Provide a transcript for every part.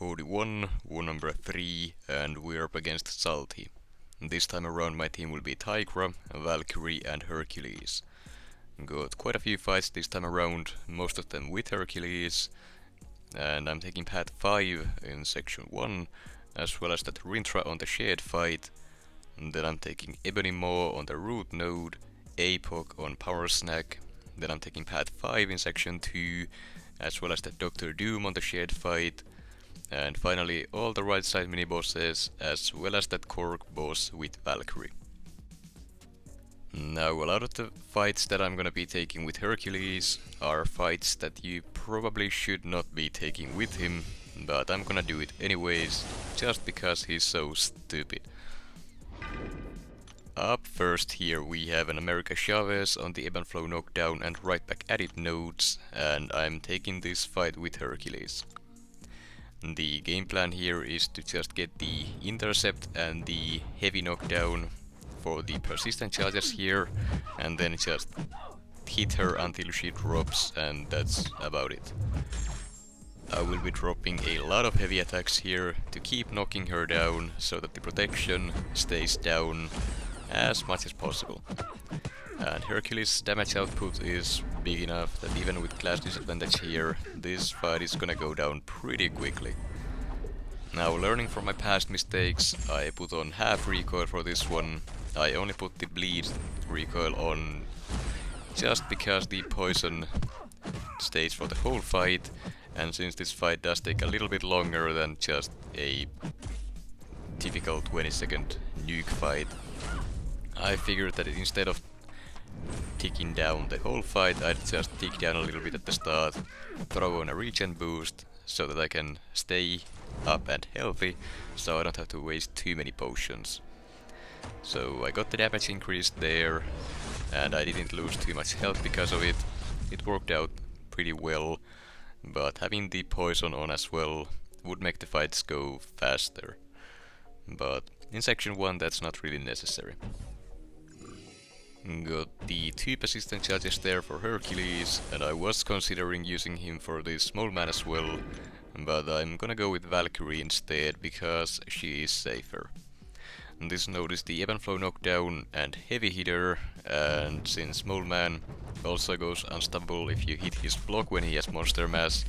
S41, W03, and we're up against Sålty. This time around my team will be Tigra, Valkyrie and Hercules. Got quite a few fights this time around, most of them with Hercules, and I'm taking path 5 in section 1, as well as that Rintrah on the shared fight, and then I'm taking Ebony Maw on the root node, Apoc on power snack, then I'm taking path 5 in section 2, as well as the Dr. Doom on the shared fight, and finally all the right side mini bosses, as well as that Korg boss with Valkyrie. Now, a lot of the fights that I'm gonna be taking with Hercules are fights that you probably should not be taking with him, but I'm gonna do it anyways, just because he's so stupid. Up first here we have an America Chavez on the ebb and flow knockdown and right back at it nodes, and I'm taking this fight with Hercules. The game plan here is to just get the intercept and the heavy knockdown for the persistent charges here, and then just hit her until she drops, and that's about it. I will be dropping a lot of heavy attacks here to keep knocking her down so that the protection stays down as much as possible. And Hercules' damage output is big enough that even with class disadvantage here, this fight is gonna go down pretty quickly. Now, learning from my past mistakes, I put on half recoil for this one. I only put the bleed recoil on just because the poison stays for the whole fight, and since this fight does take a little bit longer than just a typical 20-second nuke fight, I figured that instead of ticking down the whole fight, I'd just tick down a little bit at the start, throw on a regen boost so that I can stay up and healthy, so I don't have to waste too many potions. So I got the damage increased there, and I didn't lose too much health because of it. It worked out pretty well, but having the poison on as well would make the fights go faster. But in section 1 that's not really necessary. Got the 2 persistent charges there for Hercules, and I was considering using him for the small man as well, but I'm gonna go with Valkyrie instead because she is safer. And this node is the ebb and flow knockdown and heavy hitter, and since small man also goes unstoppable if you hit his block when he has monster mass,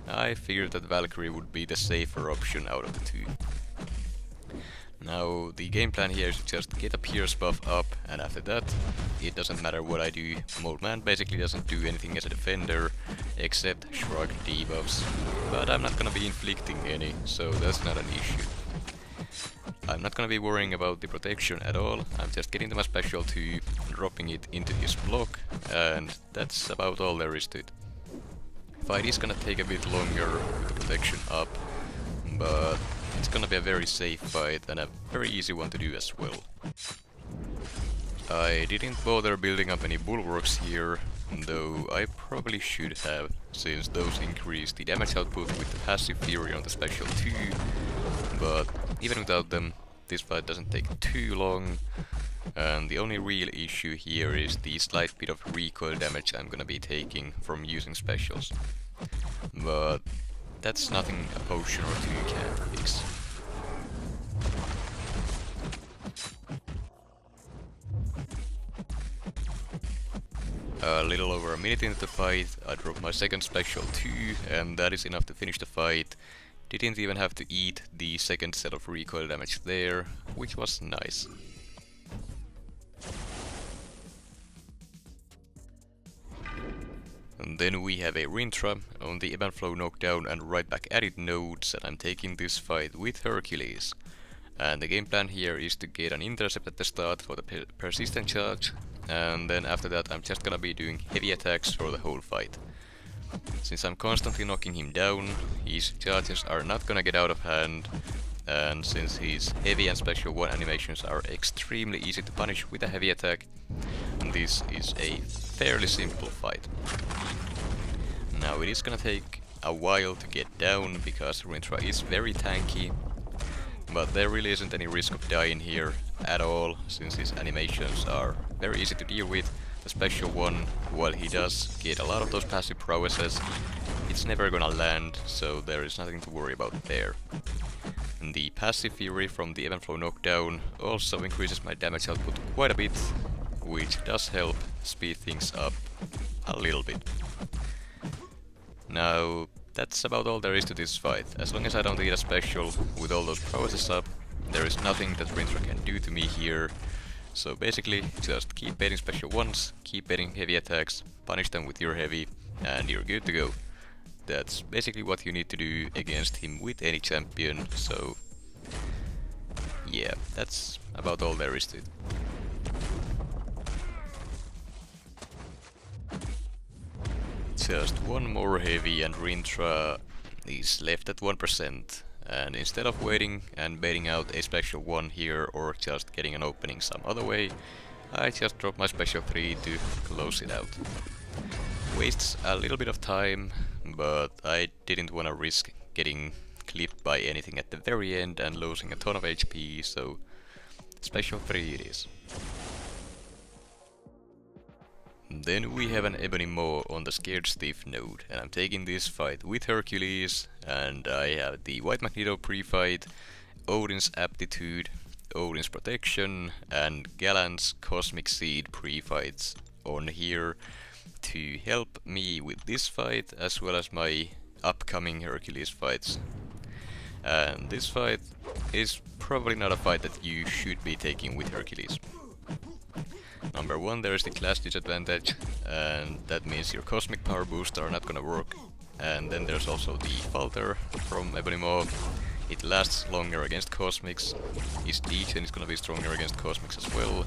I figured that Valkyrie would be the safer option out of the 2. Now, the game plan here is to just get a Pierce buff up, and after that, it doesn't matter what I do. Mold Man basically doesn't do anything as a defender, except shrug debuffs. But I'm not gonna be inflicting any, so that's not an issue. I'm not gonna be worrying about the protection at all. I'm just getting to my special 2, dropping it into his block, and that's about all there is to it. Fight is gonna take a bit longer with the protection up, but it's gonna be a very safe fight and a very easy one to do as well. I didn't bother building up any bulwarks here, though I probably should have, since those increase the damage output with the passive fury on the special 2, but even without them, this fight doesn't take too long, and the only real issue here is the slight bit of recoil damage I'm gonna be taking from using specials. But that's nothing a potion or 2 can't fix. A little over a minute into the fight, I dropped my second special 2, and that is enough to finish the fight. Didn't even have to eat the second set of recoil damage there, which was nice. And then we have a Rintrah on the ebb and flow knockdown and right back at it nodes, and I'm taking this fight with Hercules. And the game plan here is to get an intercept at the start for the persistent charge, and then after that I'm just gonna be doing heavy attacks for the whole fight. Since I'm constantly knocking him down, his charges are not gonna get out of hand, and since his heavy and special 1 animations are extremely easy to punish with a heavy attack, this is a fairly simple fight. Now, it is gonna take a while to get down because Rintrah is very tanky, but there really isn't any risk of dying here at all, since his animations are very easy to deal with. The special 1, while he does get a lot of those passive prowesses, it it's never gonna land, so there is nothing to worry about there. And the passive fury from the Even Flow knockdown also increases my damage output quite a bit, which does help speed things up a little bit. Now, that's about all there is to this fight. As long as I don't eat a special with all those prowesses up, there is nothing that Rintrah can do to me here. So basically, just keep baiting special ones, keep baiting heavy attacks, punish them with your heavy, and you're good to go. That's basically what you need to do against him with any champion, so yeah, that's about all there is to it. Just one more heavy and Rintrah is left at 1%, and instead of waiting and baiting out a special 1 here or just getting an opening some other way, I just drop my special 3 to close it out. Wastes a little bit of time, but I didn't want to risk getting clipped by anything at the very end and losing a ton of HP, so special 3 it is. Then we have an Ebony Maw on the Scared Stiff node, and I'm taking this fight with Hercules, and I have the White Magneto pre-fight, Odin's Aptitude, Odin's Protection, and Gallant's Cosmic Seed pre-fights on here to help me with this fight as well as my upcoming Hercules fights. And this fight is probably not a fight that you should be taking with Hercules. Number 1, there is the class disadvantage, and that means your cosmic power boosts are not gonna work. And then there's also the falter from Ebony Maw. It lasts longer against cosmics, his degen is gonna be stronger against cosmics as well,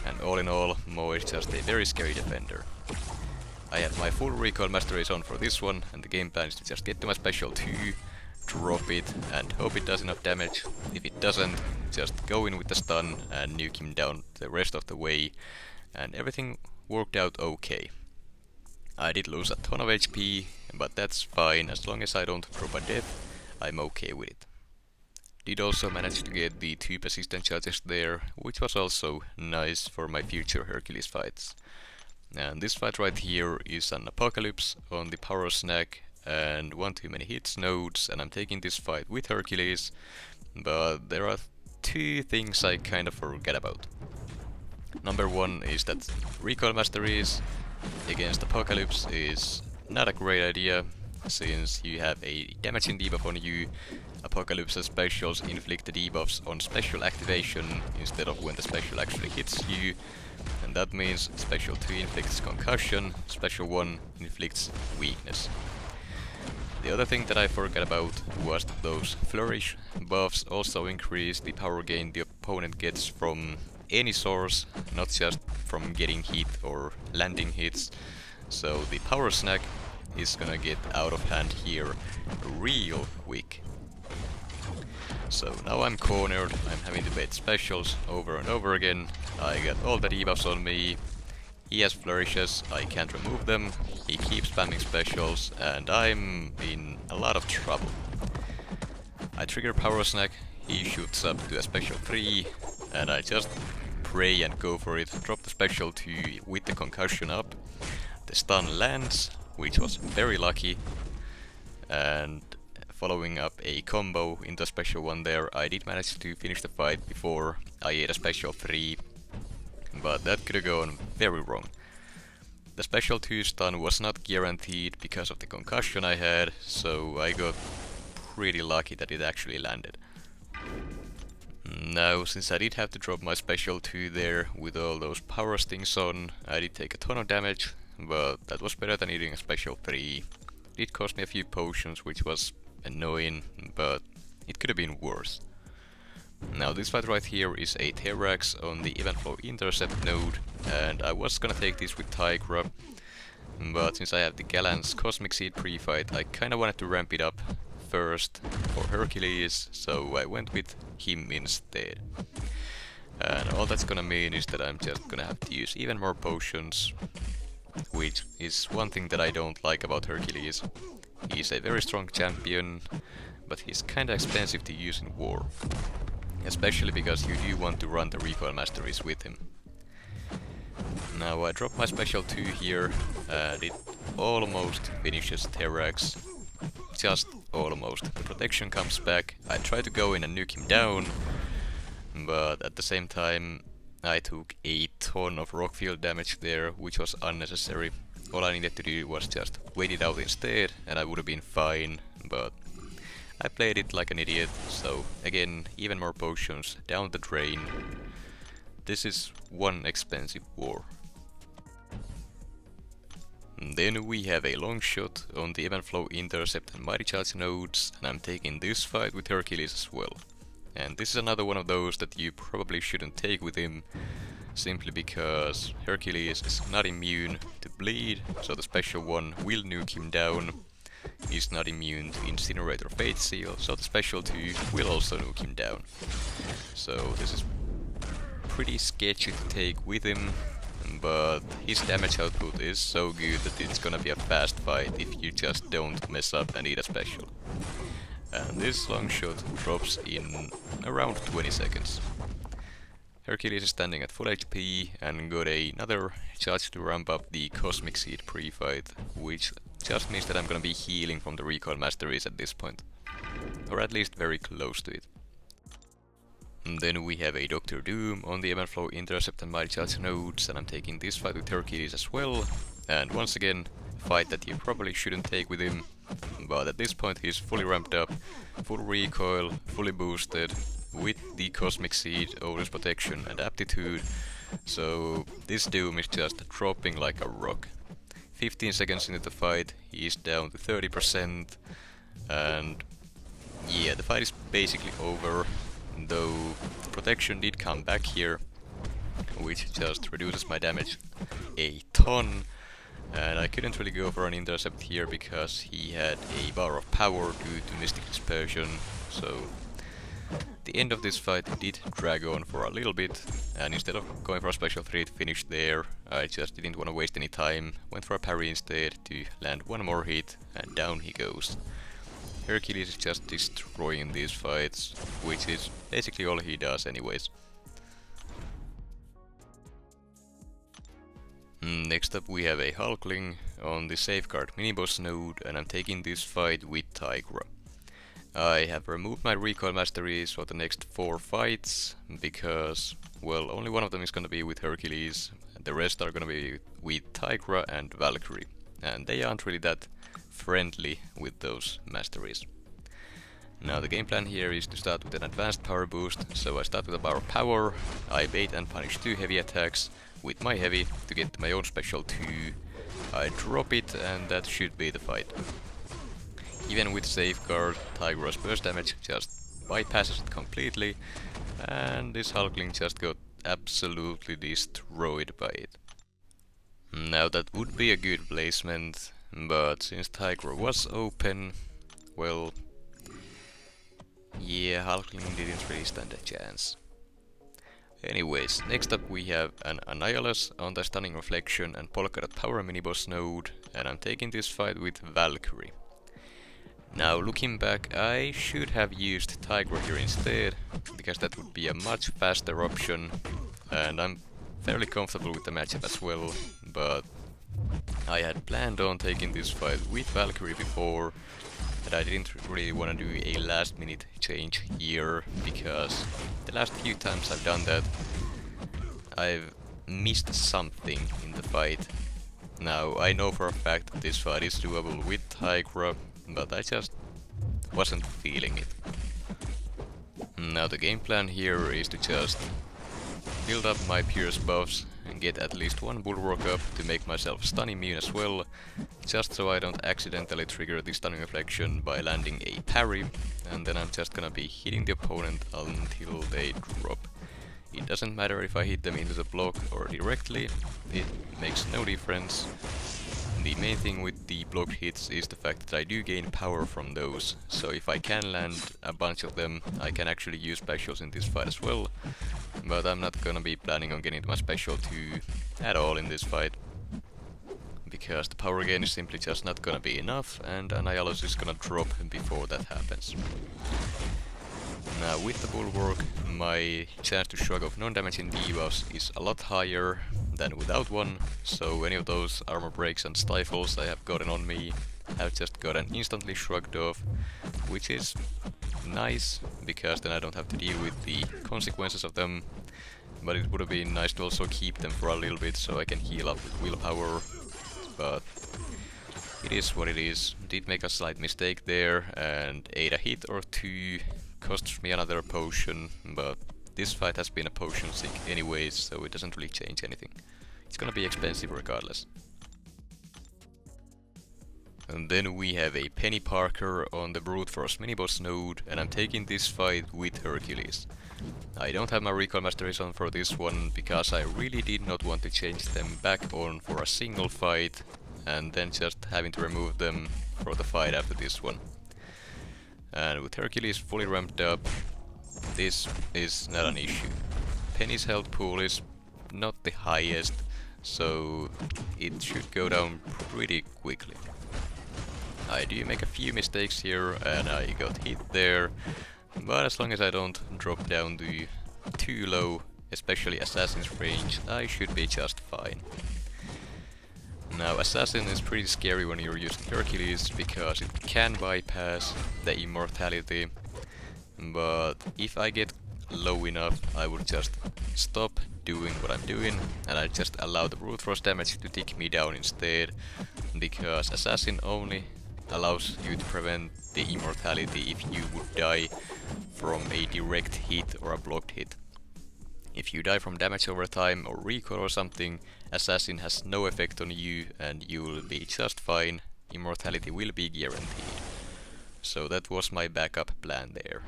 and all in all, Maw is just a very scary defender. I have my full recoil masteries on for this one, and the game plan is to just get to my special 2, drop it, and hope it does enough damage. If it doesn't, just go in with the stun and nuke him down the rest of the way, and everything worked out okay. I did lose a ton of HP, but that's fine, as long as I don't drop a death, I'm okay with it. Did also manage to get the 2 persistent charges there, which was also nice for my future Hercules fights. And this fight right here is an Apocalypse on the Power Snack and 1 too many hits nodes, and I'm taking this fight with Hercules, but there are 2 things I kind of forget about. Number 1 is that recoil masteries against Apocalypse is not a great idea, since you have a damaging debuff on you. Apocalypse's specials inflict the debuffs on special activation instead of when the special actually hits you, and that means special 2 inflicts concussion, special 1 inflicts weakness. The other thing that I forgot about was that those flourish buffs also increase the power gain the opponent gets from any source, not just from getting hit or landing hits, so the power snack is gonna get out of hand here real quick. So now I'm cornered, I'm having to bait specials over and over again, I got all the debuffs on me, he has flourishes, I can't remove them, he keeps spamming specials, and I'm in a lot of trouble. I trigger power snack, he shoots up to a special 3, and I just pray and go for it, drop the special 2 with the concussion up, the stun lands, which was very lucky, and following up a combo into a special 1 there, I did manage to finish the fight before I ate a special 3, but that could have gone very wrong. The special 2 stun was not guaranteed because of the concussion I had, so I got pretty lucky that it actually landed. Now, since I did have to drop my special 2 there with all those power stings on, I did take a ton of damage, but that was better than eating a special 3. It cost me a few potions, which was annoying, but it could have been worse. Now this fight right here is a Terrax on the Even Flow Intercept node, and I was gonna take this with Tigra, but since I have the Gallant's Cosmic Seed pre-fight, I kinda wanted to ramp it up first for Hercules, so I went with him instead. And all that's gonna mean is that I'm just gonna have to use even more potions, which is one thing that I don't like about Hercules. He's a very strong champion, but he's kinda expensive to use in war. Especially because you do want to run the recoil masteries with him. Now I drop my special 2 here, and it almost finishes Terrax. Just almost. The protection comes back. I try to go in and nuke him down, but at the same time I took a ton of rock field damage there, which was unnecessary. All I needed to do was just wait it out instead, and I would have been fine, but I played it like an idiot, so again, even more potions down the drain. This is one expensive war. Then we have a Longshot on the Event Flow Intercept and Mighty Charge nodes, and I'm taking this fight with Hercules as well. And this is another one of those that you probably shouldn't take with him, simply because Hercules is not immune to bleed, so the special one will nuke him down. He's not immune to Incinerate or Fate Seal, so the special 2 will also nuke him down. So this is pretty sketchy to take with him, but his damage output is so good that it's gonna be a fast fight if you just don't mess up and eat a special. And this Longshot drops in around 20 seconds. Hercules is standing at full HP and got another charge to ramp up the Cosmic Seed pre-fight, which just means that I'm gonna be healing from the recoil masteries at this point. Or at least very close to it. And then we have a Dr. Doom on the Event Flow Intercept and Mighty Charge nodes, and I'm taking this fight with Hercules as well. And once again, a fight that you probably shouldn't take with him, but at this point he's fully ramped up, full recoil, fully boosted, with the Cosmic Seed, Odin's Protection and Aptitude, so this Doom is just dropping like a rock. 15 seconds into the fight, he's down to 30%, and yeah, the fight is basically over, though Protection did come back here, which just reduces my damage a ton, and I couldn't really go for an intercept here because he had a bar of power due to Mystic Dispersion, so the end of this fight did drag on for a little bit, and instead of going for a special 3 to finish there, I just didn't want to waste any time, went for a parry instead to land one more hit, and down he goes. Hercules is just destroying these fights, which is basically all he does anyways. Next up we have a Hulkling on the Safeguard mini-boss node, and I'm taking this fight with Tigra. I have removed my recoil masteries for the next 4 fights, because, well, only one of them is gonna be with Hercules, and the rest are gonna be with Tigra and Valkyrie, and they aren't really that friendly with those masteries. Now the game plan here is to start with an advanced power boost, so I start with a bar of power, I bait and punish 2 heavy attacks with my heavy to get my own special 2, I drop it, and that should be the fight. Even with Safeguard, Tigra's burst damage just bypasses it completely, and this Hulkling just got absolutely destroyed by it. Now that would be a good placement, but since Tigra was open, well, yeah, Hulkling didn't really stand a chance. Anyways, next up we have an Annihilus on the Stunning Reflection and Polka Dot Power mini-boss node, and I'm taking this fight with Valkyrie. Now looking back, I should have used Tigra here instead, because that would be a much faster option, and I'm fairly comfortable with the matchup as well, but I had planned on taking this fight with Valkyrie before, and I didn't really want to do a last minute change here, because the last few times I've done that, I've missed something in the fight. Now I know for a fact that this fight is doable with Tigra, but I just wasn't feeling it. Now the game plan here is to just build up my Pierce buffs and get at least 1 Bulwark up to make myself stun immune as well, just so I don't accidentally trigger the Stunning Reflection by landing a parry, and then I'm just gonna be hitting the opponent until they drop. It doesn't matter if I hit them into the block or directly, it makes no difference. The main thing with the blocked hits is the fact that I do gain power from those, so if I can land a bunch of them, I can actually use specials in this fight as well, but I'm not gonna be planning on getting to my special 2 at all in this fight, because the power gain is simply just not gonna be enough, and Annihilus is gonna drop before that happens. Now with the bulwark, my chance to shrug off non-damaging debuffs is a lot higher than without one, so any of those armor breaks and stifles I have gotten on me have just gotten instantly shrugged off, which is nice, because then I don't have to deal with the consequences of them, but it would have been nice to also keep them for a little bit so I can heal up with willpower, but it is what it is. Did make a slight mistake there and ate a hit or two, cost me another potion, but this fight has been a potion sick anyways, so it doesn't really change anything. It's gonna be expensive regardless. And then we have a Peni Parker on the Brute Force mini-boss node, and I'm taking this fight with Hercules. I don't have my recoil masteries on for this one, because I really did not want to change them back on for a single fight, and then just having to remove them for the fight after this one. And with Hercules fully ramped up, this is not an issue. Peni's health pool is not the highest, so it should go down pretty quickly. I do make a few mistakes here and I got hit there, but as long as I don't drop down to too low, especially Assassin's range, I should be just fine. Now Assassin is pretty scary when you're using Hercules, because it can bypass the immortality, but if I get low enough I would just stop doing what I'm doing and I just allow the brute force damage to tick me down instead, because Assassin only allows you to prevent the immortality if you would die from a direct hit or a blocked hit. If you die from damage over time or recoil or something, Assassin has no effect on you and you will be just fine. Immortality will be guaranteed. So that was my backup plan there.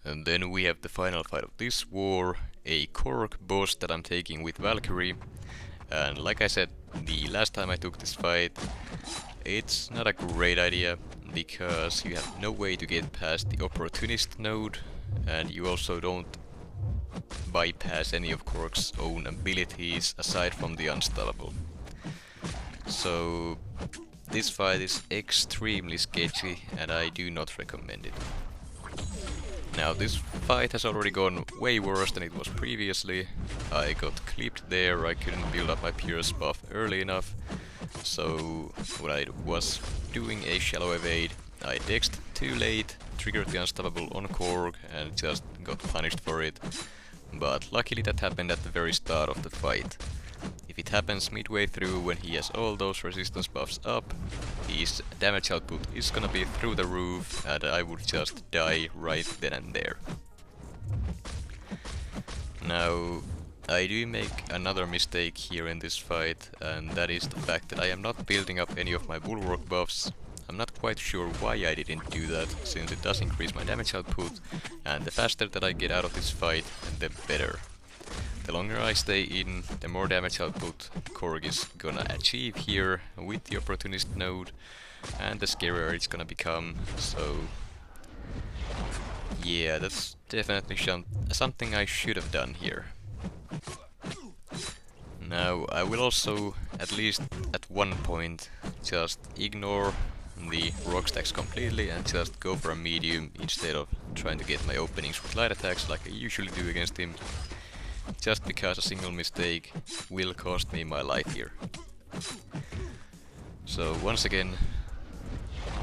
And then we have the final fight of this war, a Korg boss that I'm taking with Valkyrie. And like I said the last time I took this fight, it's not a great idea, because you have no way to get past the opportunist node, and you also don't bypass any of Korg's own abilities aside from the unstoppable. So this fight is extremely sketchy and I do not recommend it. Now this fight has already gone way worse than it was previously. I got clipped there, I couldn't build up my Pierce buff early enough, so when I was doing a shallow evade, I dexed too late, triggered the unstoppable on Korg and just got punished for it. But luckily that happened at the very start of the fight. If it happens midway through when he has all those resistance buffs up, his damage output is gonna be through the roof and I would just die right then and there. Now, I do make another mistake here in this fight, and that is the fact that I am not building up any of my bulwark buffs. I'm not quite sure why I didn't do that, since it does increase my damage output, and the faster that I get out of this fight, the better. The longer I stay in, the more damage output Korg is gonna achieve here with the opportunist node, and the scarier it's gonna become, so yeah, that's definitely something I should have done here. Now, I will also, at least at one point, just ignore the rock stacks completely and just go for a medium instead of trying to get my openings with light attacks like I usually do against him. Just because a single mistake will cost me my life here. So once again,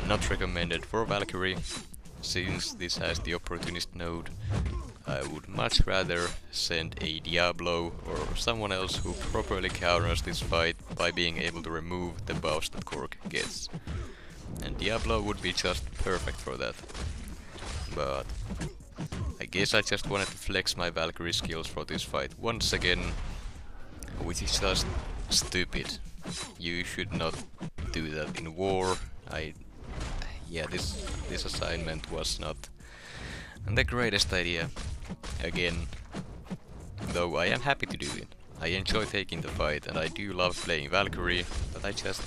not recommended for Valkyrie, since this has the opportunist node. I would much rather send a Diablo or someone else who properly counters this fight by being able to remove the buffs that Korg gets. And Diablo would be just perfect for that. But I guess I just wanted to flex my Valkyrie skills for this fight once again, which is just stupid. You should not do that in war. Yeah, this assignment was not the greatest idea. Again, though I am happy to do it. I enjoy taking the fight and I do love playing Valkyrie, but I just...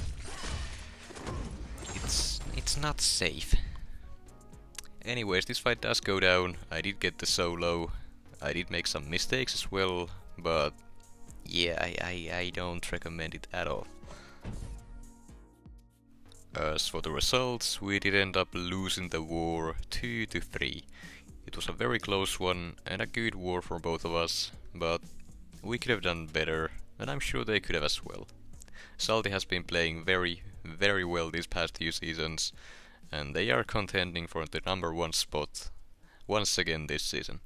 It's not safe. Anyways, this fight does go down. I did get the solo. I did make some mistakes as well, but yeah, I don't recommend it at all. As for the results, we did end up losing the war 2-3. It was a very close one and a good war for both of us, but we could have done better, and I'm sure they could have as well. Sålty has been playing very well these past few seasons, and they are contending for the #1 spot once again this season.